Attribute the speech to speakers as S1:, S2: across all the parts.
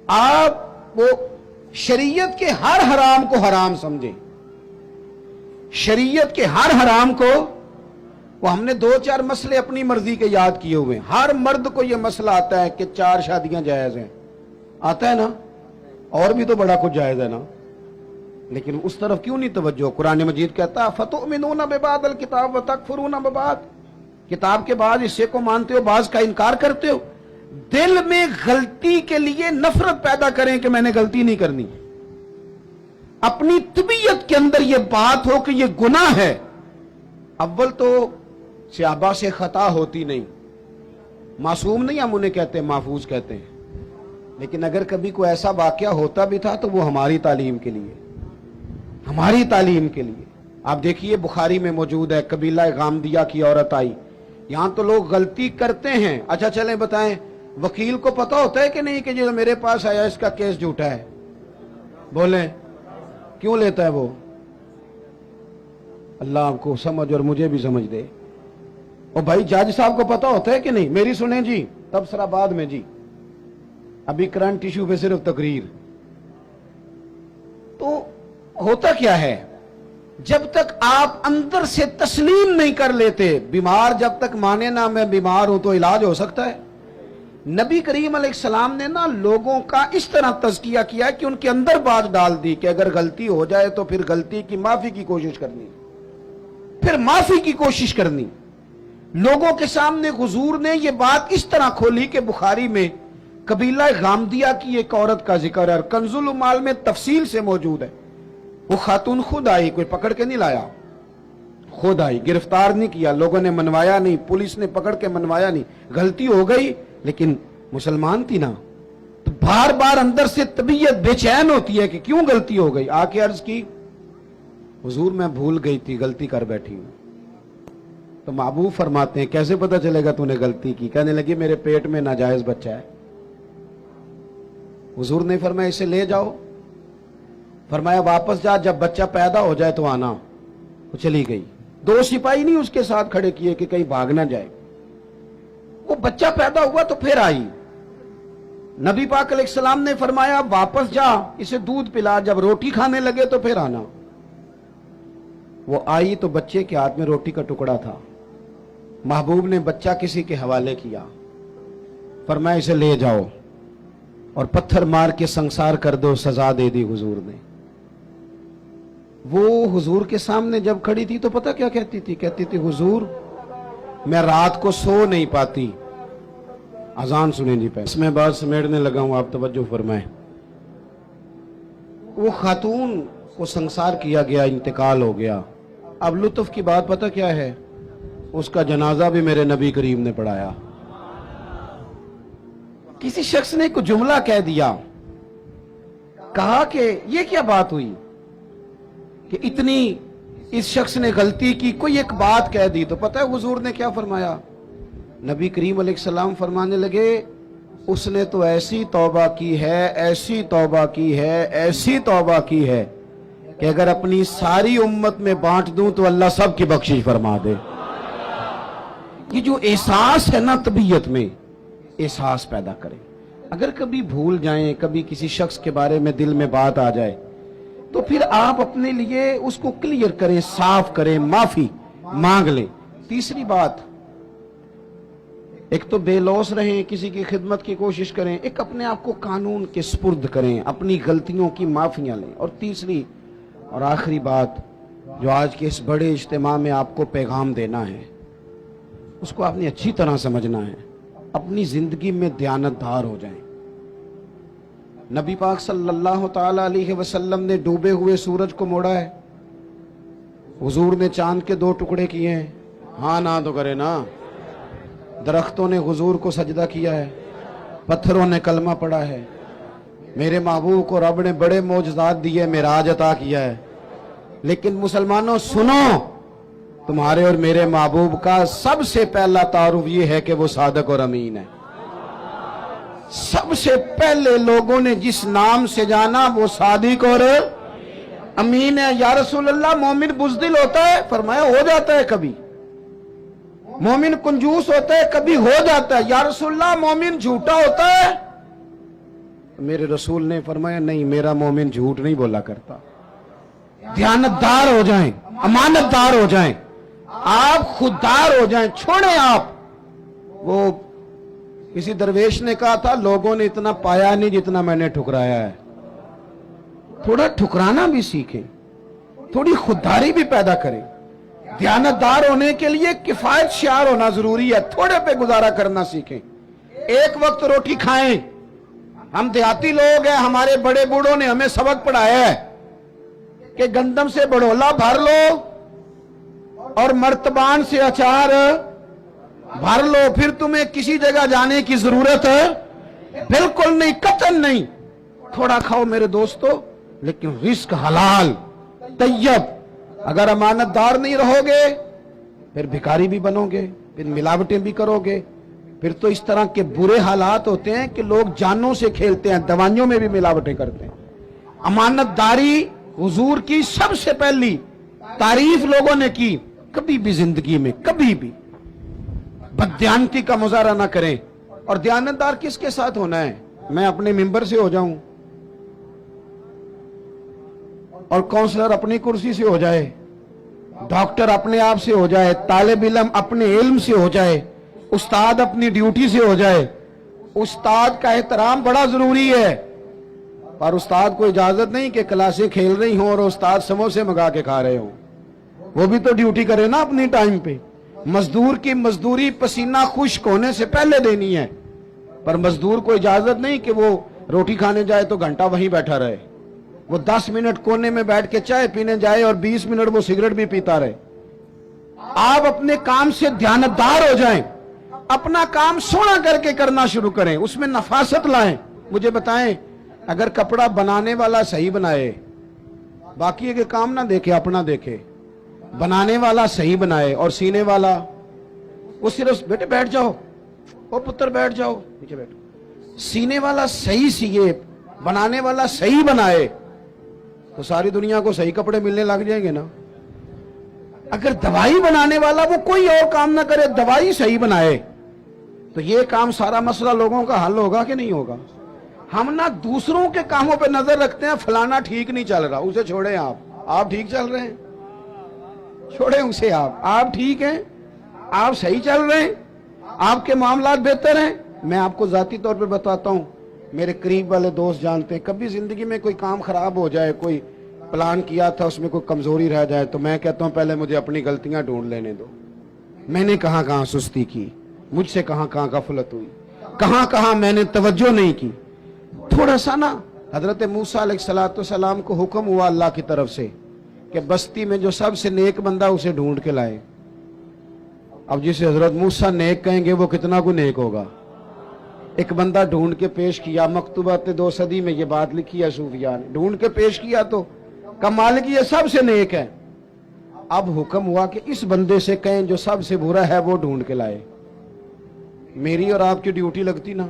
S1: آپ وہ شریعت کے ہر حرام کو حرام سمجھیں، شریعت کے ہر حرام کو. وہ ہم نے 2-4 مسئلے اپنی مرضی کے یاد کیے ہوئے ہیں. ہر مرد کو یہ مسئلہ آتا ہے کہ 4 شادیاں جائز ہیں، آتا ہے نا، اور بھی تو بڑا کچھ جائز ہے نا، لیکن اس طرف کیوں نہیں توجہ؟ قرآن مجید کہتا فَتُؤْمِنُونَ بِبَعْضِ الْكِتَابِ وَتَكْفُرُونَ بِبَعْضٍ، کتاب کے بعض حصے کو مانتے ہو، بعض کا انکار کرتے ہو. دل میں غلطی کے لیے نفرت پیدا کریں کہ میں نے غلطی نہیں کرنی. اپنی طبیعت کے اندر یہ بات ہو کہ یہ گناہ ہے. اول تو صحابہ سے خطا ہوتی نہیں، معصوم نہیں ہم انہیں کہتے ہیں، محفوظ کہتے ہیں. لیکن اگر کبھی کوئی ایسا واقعہ ہوتا بھی تھا تو وہ ہماری تعلیم کے لیے، ہماری تعلیم کے لیے. آپ دیکھیے بخاری میں موجود ہے، قبیلہ غامدیہ کی عورت آئی. یہاں تو لوگ غلطی کرتے ہیں. اچھا چلیں بتائیں، وکیل کو پتا ہوتا ہے کہ نہیں کہ جو میرے پاس آیا اس کا کیس جھوٹا ہے؟ بولیں کیوں لیتا ہے وہ؟ اللہ آپ کو سمجھ اور مجھے بھی سمجھ دے. اور بھائی جج صاحب کو پتا ہوتا ہے کہ نہیں؟ میری سنیں جی، تبصرہ بعد میں جی، ابھی کرنٹ ایشو پہ صرف تقریر. تو ہوتا کیا ہے، جب تک آپ اندر سے تسلیم نہیں کر لیتے، بیمار جب تک مانے نا میں بیمار ہوں تو علاج ہو سکتا ہے؟ نبی کریم علیہ السلام نے نا لوگوں کا اس طرح تزکیہ کیا کہ ان کے اندر بات ڈال دی کہ اگر غلطی ہو جائے تو پھر غلطی کی معافی کی کوشش کرنی، پھر معافی کی کوشش کرنی. لوگوں کے سامنے حضور نے یہ بات اس طرح کھولی کہ بخاری میں قبیلہ غامدیہ کی ایک عورت کا ذکر ہے، اور کنز العمال میں تفصیل سے موجود ہے. وہ خاتون خود آئی، کوئی پکڑ کے نہیں لایا، خود آئی، گرفتار نہیں کیا، لوگوں نے منوایا نہیں، پولیس نے پکڑ کے منوایا نہیں. غلطی ہو گئی لیکن مسلمان تھی نا، تو بار بار اندر سے طبیعت بے چین ہوتی ہے کہ کیوں غلطی ہو گئی. آ کے عرض کی حضور میں بھول گئی تھی، غلطی کر بیٹھی ہوں. تو محبوب فرماتے ہیں کیسے پتہ چلے گا تو نے غلطی کی؟ کہنے لگی میرے پیٹ میں ناجائز بچہ ہے. حضور نے فرمایا اسے لے جاؤ. فرمایا واپس جا، جب بچہ پیدا ہو جائے تو آنا. وہ چلی گئی. 2 سپاہی نہیں اس کے ساتھ کھڑے کیے کہ کہیں بھاگ نہ جائے. وہ بچہ پیدا ہوا تو پھر آئی. نبی پاک علیہ السلام نے فرمایا واپس جا، اسے دودھ پلا، جب روٹی کھانے لگے تو پھر آنا. وہ آئی تو بچے کے ہاتھ میں روٹی کا ٹکڑا تھا. محبوب نے بچہ کسی کے حوالے کیا، فرمایا اسے لے جاؤ اور پتھر مار کے سنسار کر دو. سزا دے دی حضور نے. وہ حضور کے سامنے جب کھڑی تھی تو پتہ کیا کہتی تھی؟ کہتی تھی حضور میں رات کو سو نہیں پاتی. اذان سنیں جی پہلے، اس میں بات سمیٹنے لگا ہوں، آپ توجہ فرمائیں. وہ خاتون کو سنسار کیا گیا، انتقال ہو گیا. اب لطف کی بات پتہ کیا ہے؟ اس کا جنازہ بھی میرے نبی کریم نے پڑھایا. کسی شخص نے کوئی جملہ کہہ دیا، کہا کہ یہ کیا بات ہوئی کہ اتنی اس شخص نے غلطی کی، کوئی ایک بات کہہ دی. تو پتہ ہے حضور نے کیا فرمایا؟ نبی کریم علیہ السلام فرمانے لگے اس نے تو ایسی توبہ کی ہے، ایسی توبہ کی ہے، ایسی توبہ کی ہے کہ اگر اپنی ساری امت میں بانٹ دوں تو اللہ سب کی بخشش فرما دے. یہ جو احساس ہے نا طبیعت میں، احساس پیدا کریں. اگر کبھی بھول جائیں، کبھی کسی شخص کے بارے میں دل میں بات آ جائے تو پھر آپ اپنے لیے اس کو کلیئر کریں، صاف کریں، معافی مانگ لیں. تیسری بات، ایک تو بے لوث رہیں، کسی کی خدمت کی کوشش کریں، ایک اپنے آپ کو قانون کے سپرد کریں، اپنی غلطیوں کی معافیاں لیں. اور تیسری اور آخری بات جو آج کے اس بڑے اجتماع میں آپ کو پیغام دینا ہے، اس کو آپ نے اچھی طرح سمجھنا ہے. اپنی زندگی میں دیانتدار ہو جائیں. نبی پاک صلی اللہ تعالی علیہ وسلم نے ڈوبے ہوئے سورج کو موڑا ہے، حضور نے چاند کے 2 ٹکڑے کیے ہیں. ہاں نہ تو کرے نا. درختوں نے حضور کو سجدہ کیا ہے، پتھروں نے کلمہ پڑھا ہے. میرے محبوب کو رب نے بڑے معجزات دیے، معراج عطا کیا ہے. لیکن مسلمانوں سنو، تمہارے اور میرے محبوب کا سب سے پہلا تعارف یہ ہے کہ وہ صادق اور امین ہے. سب سے پہلے لوگوں نے جس نام سے جانا وہ صادق اور امین ہے. یا رسول اللہ مومن بزدل ہوتا ہے؟ فرمایا ہو جاتا ہے کبھی. مومن کنجوس ہوتا ہے؟ کبھی ہو جاتا ہے. یا رسول اللہ مومن جھوٹا ہوتا ہے؟ میرے رسول نے فرمایا نہیں، میرا مومن جھوٹ نہیں بولا کرتا. دیانتدار ہو جائیں، امانتدار ہو جائیں، آپ خوددار ہو جائیں. چھوڑیں آپ. وہ کسی درویش نے کہا تھا لوگوں نے اتنا پایا نہیں جتنا میں نے ٹھکرایا ہے. تھوڑا ٹھکرانا بھی سیکھیں، تھوڑی خودداری بھی پیدا کریں. دیانتدار ہونے کے لیے کفایت شعار ہونا ضروری ہے. تھوڑے پہ گزارا کرنا سیکھیں. ایک وقت روٹی کھائیں. ہم دیہاتی لوگ ہیں، ہمارے بڑے بوڑھوں نے ہمیں سبق پڑھایا ہے کہ گندم سے بڑھولا بھر لو اور مرتبان سے اچار بھر لو، پھر تمہیں کسی جگہ جانے کی ضرورت بالکل نہیں، قطعاً نہیں. تھوڑا کھاؤ میرے دوستو، لیکن رزق حلال طیب. اگر امانتدار نہیں رہو گے پھر بھکاری بھی بنو گے، پھر ملاوٹیں بھی کرو گے. پھر تو اس طرح کے برے حالات ہوتے ہیں کہ لوگ جانوں سے کھیلتے ہیں، دوائیوں میں بھی ملاوٹیں کرتے ہیں. امانتداری حضور کی سب سے پہلی تعریف لوگوں نے کی. کبھی بھی زندگی میں کبھی بھی بددیانتی کا مظاہرہ نہ کریں. اور دیانتدار کس کے ساتھ ہونا ہے؟ میں اپنے ممبر سے ہو جاؤں اور کونسلر اپنی کرسی سے ہو جائے، ڈاکٹر اپنے آپ سے ہو جائے، طالب علم اپنے علم سے ہو جائے، استاد اپنی ڈیوٹی سے ہو جائے. استاد کا احترام بڑا ضروری ہے، پر استاد کو اجازت نہیں کہ کلاسیں کھیل رہی ہوں اور استاد سموسے منگا کے کھا رہے ہوں. وہ بھی تو ڈیوٹی کرے نا اپنی ٹائم پہ. مزدور کی مزدوری پسینہ خشک ہونے سے پہلے دینی ہے، پر مزدور کو اجازت نہیں کہ وہ روٹی کھانے جائے تو گھنٹہ وہیں بیٹھا رہے. وہ 10 منٹ کونے میں بیٹھ کے چائے پینے جائے اور 20 منٹ وہ سگریٹ بھی پیتا رہے. آپ اپنے کام سے دیانتدار ہو جائیں، اپنا کام سونا کر کے کرنا شروع کریں، اس میں نفاست لائیں. مجھے بتائیں، اگر کپڑا بنانے والا صحیح بنائے، باقی کے کام نہ دیکھے اپنا دیکھے، بنانے والا صحیح بنائے اور سینے والا وہ صرف بیٹے بیٹھ جاؤ، وہ پتر بیٹھ جاؤ نیچے بیٹھو، سینے والا صحیح سیے، بنانے والا صحیح بنائے تو ساری دنیا کو صحیح کپڑے ملنے لگ جائیں گے نا. اگر دوائی بنانے والا وہ کوئی اور کام نہ کرے، دوائی صحیح بنائے تو یہ کام سارا مسئلہ لوگوں کا حل ہوگا کہ نہیں ہوگا؟ ہم نہ دوسروں کے کاموں پہ نظر رکھتے ہیں، فلانا ٹھیک نہیں چل رہا، اسے چھوڑیں. آپ ٹھیک چل رہے ہیں، چھوڑیں اسے. آپ ٹھیک ہیں، آپ صحیح چل رہے ہیں، آپ کے معاملات بہتر ہیں. میں آپ کو ذاتی طور پہ بتاتا ہوں، میرے قریب والے دوست جانتے ہیں، کبھی زندگی میں کوئی کام خراب ہو جائے، کوئی پلان کیا تھا اس میں کوئی کمزوری رہ جائے تو میں کہتا ہوں پہلے مجھے اپنی غلطیاں ڈھونڈ لینے دو. میں نے کہاں کہاں سستی کی، مجھ سے کہاں کہاں غفلت ہوئی، کہاں کہاں میں نے توجہ نہیں کی. تھوڑا سا نا. حضرت موسیٰ علیہ السلام کو حکم ہوا اللہ کی طرف سے کہ بستی میں جو سب سے نیک بندہ اسے ڈھونڈ کے لائے. اب جسے حضرت موسیٰ نیک کہیں گے وہ کتنا کو نیک ہوگا. ایک بندہ ڈھونڈ کے پیش کیا، مکتوبات 2 صدی میں یہ بات لکھی ہے صوفیاء نے. ڈھونڈ کے پیش کیا تو کمال کی یہ سب سے نیک ہے. اب حکم ہوا کہ اس بندے سے کہیں جو سب سے برا ہے وہ ڈھونڈ کے لائے. میری اور آپ کی ڈیوٹی لگتی نا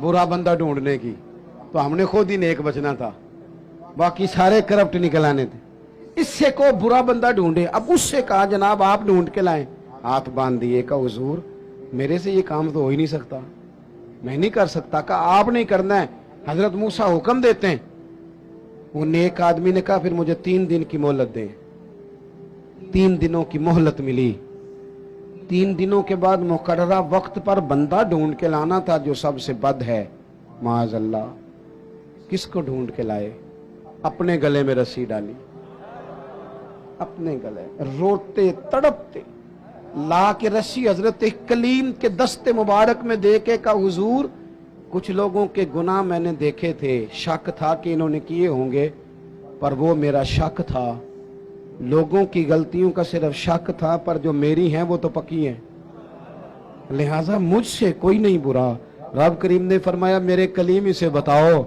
S1: برا بندہ ڈھونڈنے کی، تو ہم نے خود ہی نیک بچنا تھا، باقی سارے کرپٹ نکل آنے تھے. اس سے کو برا بندہ ڈھونڈے. اب اس سے کہا جناب آپ ڈھونڈ کے لائیں. ہاتھ باندھ دیے، کہا حضور میرے سے یہ کام تو ہو ہی نہیں سکتا، میں نہیں کر سکتا. کہا آپ نہیں کرنا ہے، حضرت موسیٰ حکم دیتے ہیں. وہ نیک آدمی نے کہا پھر مجھے 3 دن کی مہلت دیں. 3 دنوں کی مہلت ملی. 3 دنوں کے بعد مقررہ وقت پر بندہ ڈھونڈ کے لانا تھا جو سب سے بد ہے معاذ اللہ. کس کو ڈھونڈ کے لائے؟ اپنے گلے میں رسی ڈالی، اپنے گلے روتے تڑپتے لا کے رسی حضرت کلیم کے دست مبارک میں دے کے. کہا حضور کچھ لوگوں کے گناہ میں نے دیکھے تھے، شک تھا کہ انہوں نے کیے ہوں گے، پر وہ میرا شک تھا. لوگوں کی غلطیوں کا صرف شک تھا، پر جو میری ہیں وہ تو پکی ہیں، لہٰذا مجھ سے کوئی نہیں برا. رب کریم نے فرمایا میرے کلیم اسے بتاؤ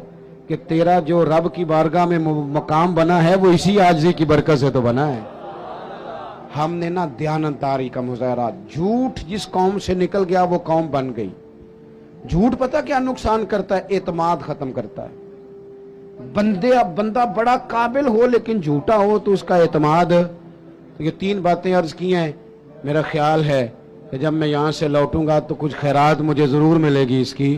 S1: کہ تیرا جو رب کی بارگاہ میں مقام بنا ہے وہ اسی عاجزی کی برکت سے تو بنا ہے. ہم نے نا دیانتداری کا مظاہرہ. جھوٹ جس قوم سے نکل گیا وہ قوم بن گئی. جھوٹ پتہ کیا نقصان کرتا ہے؟ اعتماد ختم کرتا ہے. بندہ بڑا قابل ہو لیکن جھوٹا ہو تو اس کا اعتماد. یہ 3 باتیں عرض کی ہیں. میرا خیال ہے کہ جب میں یہاں سے لوٹوں گا تو کچھ خیرات مجھے ضرور ملے گی، اس کی